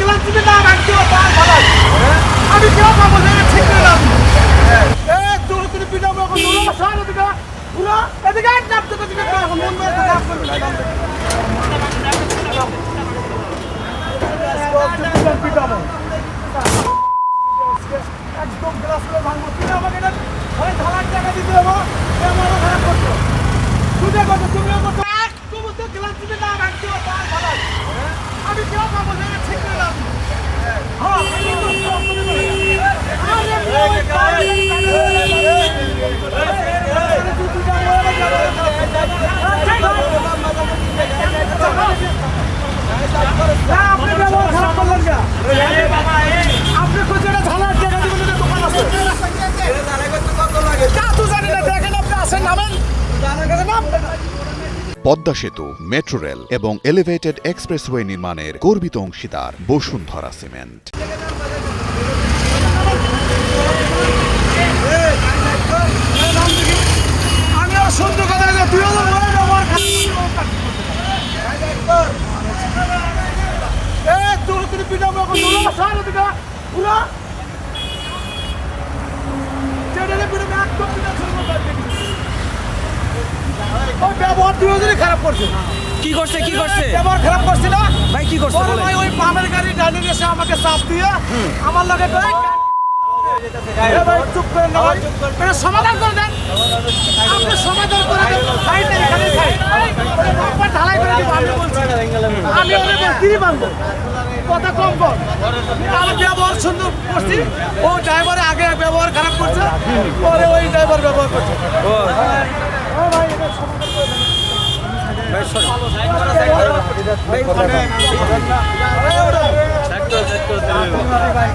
ক্লান্তিতে না ভাঙতে ভালো আমি কেউ পাবো না ঠিক করে দাও তোর তুমি পিটাবো এখন দৌড়ো সর এদিকে পুরো এদিকে এক চাপ থেকে দিকে এখন মন মেরে তো কাজ করবে পিটাবো একদম গ্লাস করে ভাঙবো তুমি আমাকে এটা ঘরে ঢালার টাকা দিতে দেবো আমারও খারাপ করছো তুই করছো তুমিও করছো একদম তো ক্লান্তিতে না ভাঙতে ভালো আমি কেউ পাবো না ঠিক করে দাও আপনি কোথায় ঝালার টাকা দিবেন দোকান আছে জানি না দেখেন আপনি আসেন নামেন নাম পদ্মা সেতু, মেট্রো রেল এবং এলিভেটেড এক্সপ্রেসওয়ে নির্মাণের গর্বিত অংশীদার বসুন্ধরা সিমেন্ট। আমিও সুন্দর কথা তুই তোর তুমি পিটাবো এখন দৌড়ো সর এদিকে পুরো চেড়ে পিটাবো একদম পিটা শুরু করবে ওই ব্যবহার তুই ওদেরই খারাপ করছে কি করছে কি করছে ব্যবহার খারাপ করছে না ভাই কি করছে ওর ভাই ওই পামের গাড়ি ডাইনিং এসে আমাকে চাপ দিয়ে আমার লাগে চুপ করে না ভাই এটা সমাধান করে দেন আপনি সমাধান করে দেন ভাইটা এখানে খাই একবার ঢালাই করে দিব আমি বলছি আমি ওদের বলতেই পারবো কথা কম কর আমি ব্যবহার সুন্দর করছি ও ড্রাইভার আগে ব্যবহার খারাপ করছে পরে ওই ড্রাইভার ব্যবহার করছে ও ভাই এটা সমাধান করে দেন ভাই